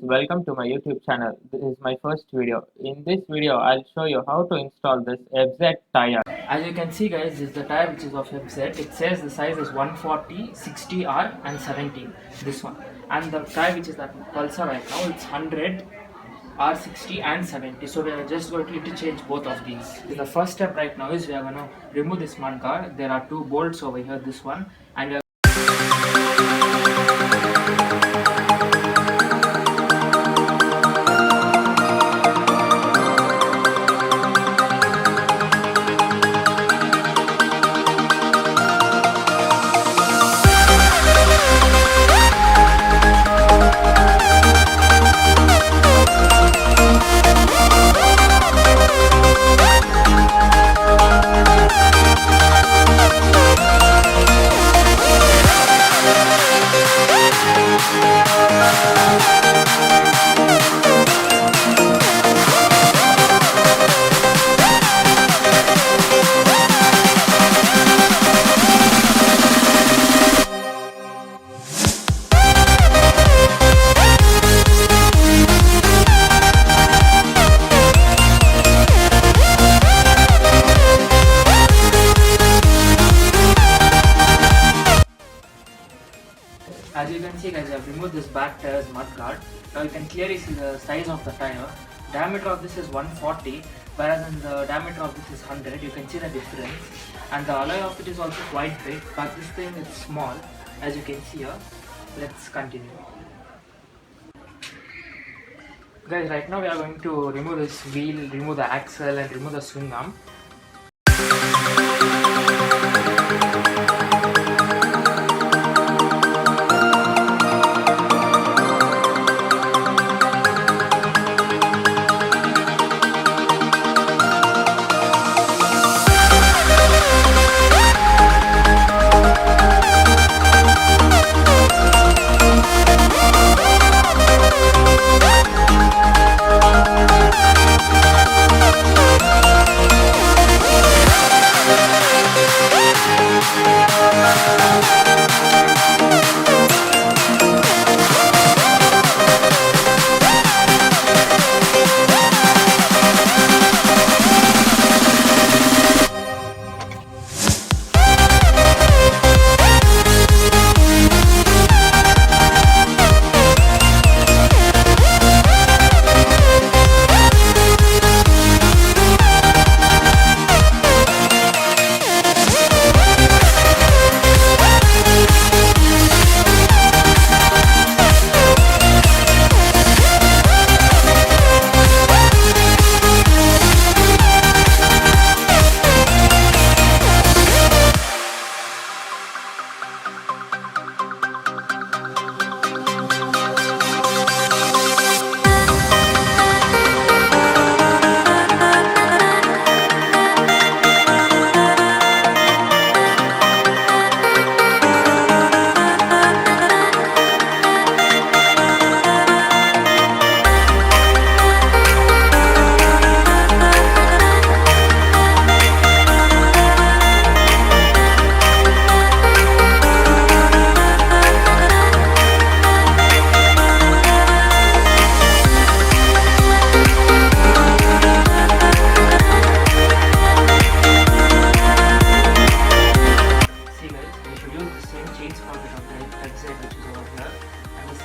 welcome to my YouTube channel. This is my first video. In this video, I'll show you how to install this FZ tyre. As you can see guys, this is the tyre which is of FZ. It says the size is 140, 60R and 70, this one. And the tyre which is at Pulsar right now, it's 100, R60 and 70. So we are just going to interchange both of these. The first step right now is we are going to remove this mud guard. There are two bolts over here, this one, and we are As you can see guys, I have removed this back tire's mud guard. Now you can clearly see the size of the tire. Diameter of this is 140, whereas in the diameter of this is 100. You can see the difference. And the alloy of it is also quite big, but this thing is small, as you can see here. Let's continue. Guys, right now we are going to remove this wheel, remove the axle and remove the swing arm.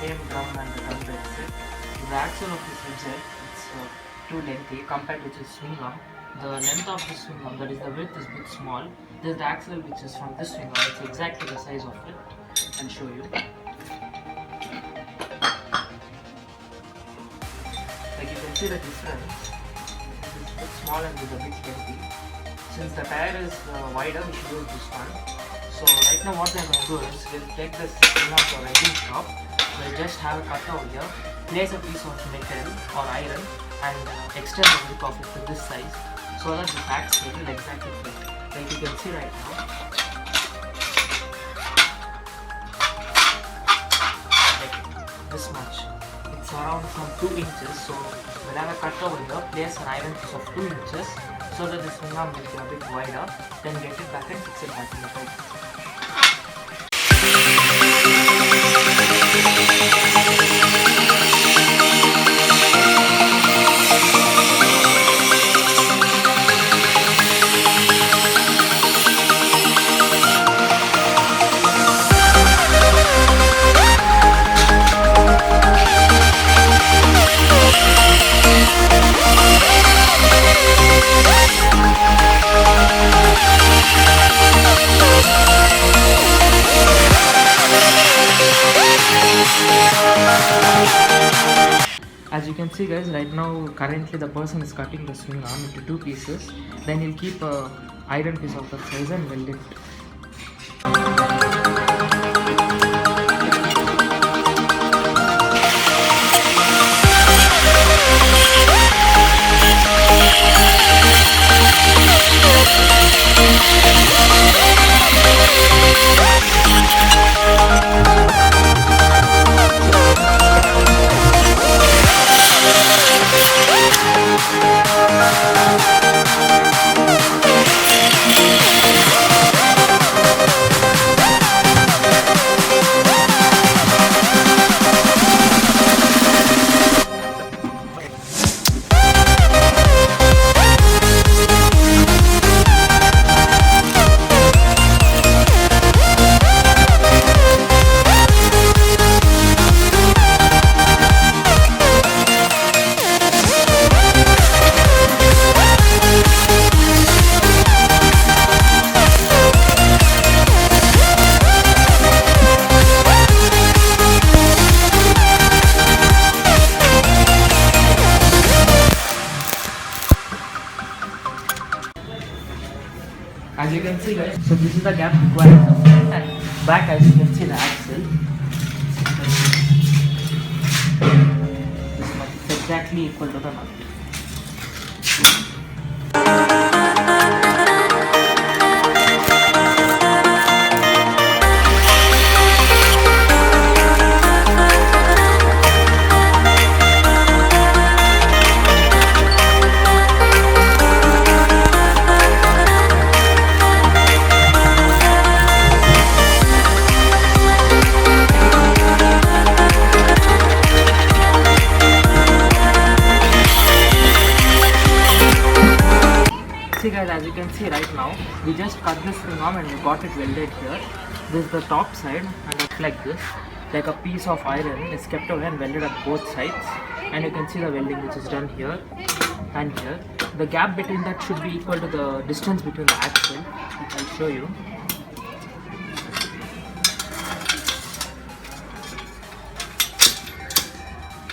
Same drum and the drum brake set. The axle of this headset it's too lengthy compared to the swing arm. The length of the swing arm, that is the width, is a bit small. This is the axle which is from this swing arm. It's exactly the size of it. I'll show you. Like you can see the difference. It's a bit small and it's a bit lengthy. Since the tire is wider, we should use this one. So right now what we are going to do is we'll take this thing off the riding shop. We'll just have a cut over here, place a piece of metal or iron and extend the width of it to this size so that the facts will exactly fit. Like you can see right now. Like this much. It's around from 2 inches. So we'll have a cut over here, place an iron piece of 2 inches so that the swing arm will be a bit wider. Then get it back and fix it back in the pipe. can see guys, right now currently the person is cutting the swing arm into 2 pieces. Then he'll keep a iron piece of that size and weld it. As you can see guys, so this is the gap required in the front, and back as you can see the axle. This much is exactly equal to the nut. See guys, as you can see right now, we just cut this thing arm and we got it welded here. This is the top side, and it's like this, like a piece of iron is kept away and welded at both sides. And you can see the welding which is done here and here. The gap between that should be equal to the distance between the axle, which I'll show you.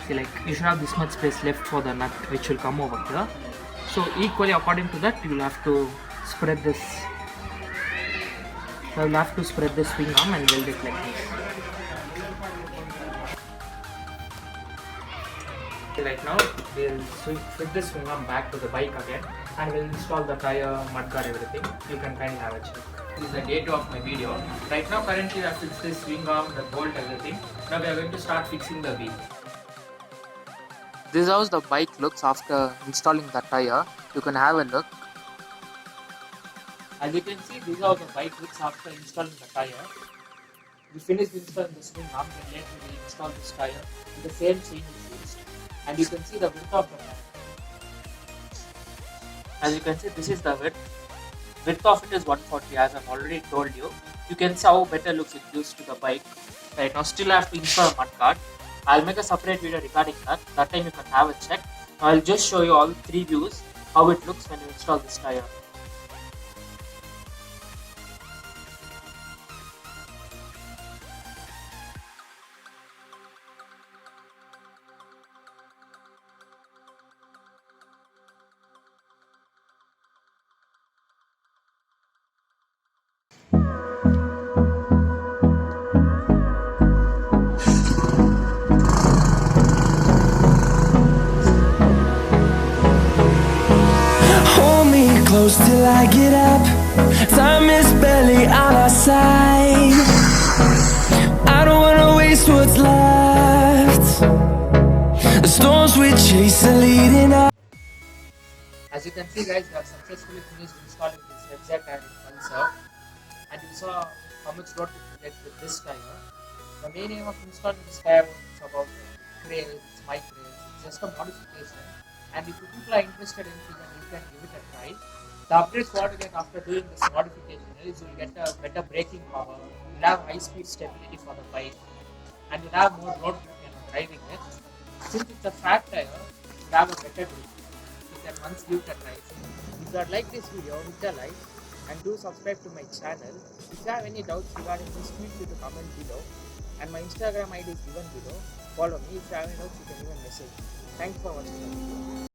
See, like you should have this much space left for the nut which will come over here. So equally according to that, you will have to spread this. You will have to spread the swing arm and weld it like this. Right now, we'll fit the swing arm back to the bike again, and we'll install the tyre, mudguard, everything. You can kindly have a check. This is the day 2 of my video. Right now, currently, I have fixed the swing arm, the bolt, everything. Now we are going to start fixing the wheel. This is how the bike looks after installing the tyre. You can have a look. As you can see, this is how the bike looks after installing the tyre. We finished installing the swing arm, then later we install this tyre with the same chain is used. And you can see the width of the bike. As you can see, this is the width. Width of it is 140, as I've already told you. You can see how better looks it used to the bike. Right now, still I have to install a mudguard. I'll make a separate video regarding that. That time you can have a check. I'll just show you all 3 views, how it looks when you install this tyre. Close till I get up. Time is barely on our side. I don't wanna waste what's left. The storms we chase are leading up. As you can see guys, we have successfully finished installing this FZ tyre in Pulsar. And you saw how much load we could get with this tyre. The main aim of installing this tyre is about cranes, my cranes. It's just a modification. And if you people are interested in it, then you can give it a try. The upgrades what you get after doing this modification is you'll get a better braking power, you'll have high speed stability for the bike, and you'll have more road grip when driving it. Since it's a fat tyre, you'll have a better grip. You can once give it a try. If you like this video, hit a like and do subscribe to my channel. If you have any doubts regarding this, feel free to comment below. And my Instagram ID is given below. follow me. If you have any doubts, you can even message. Thanks for watching the video.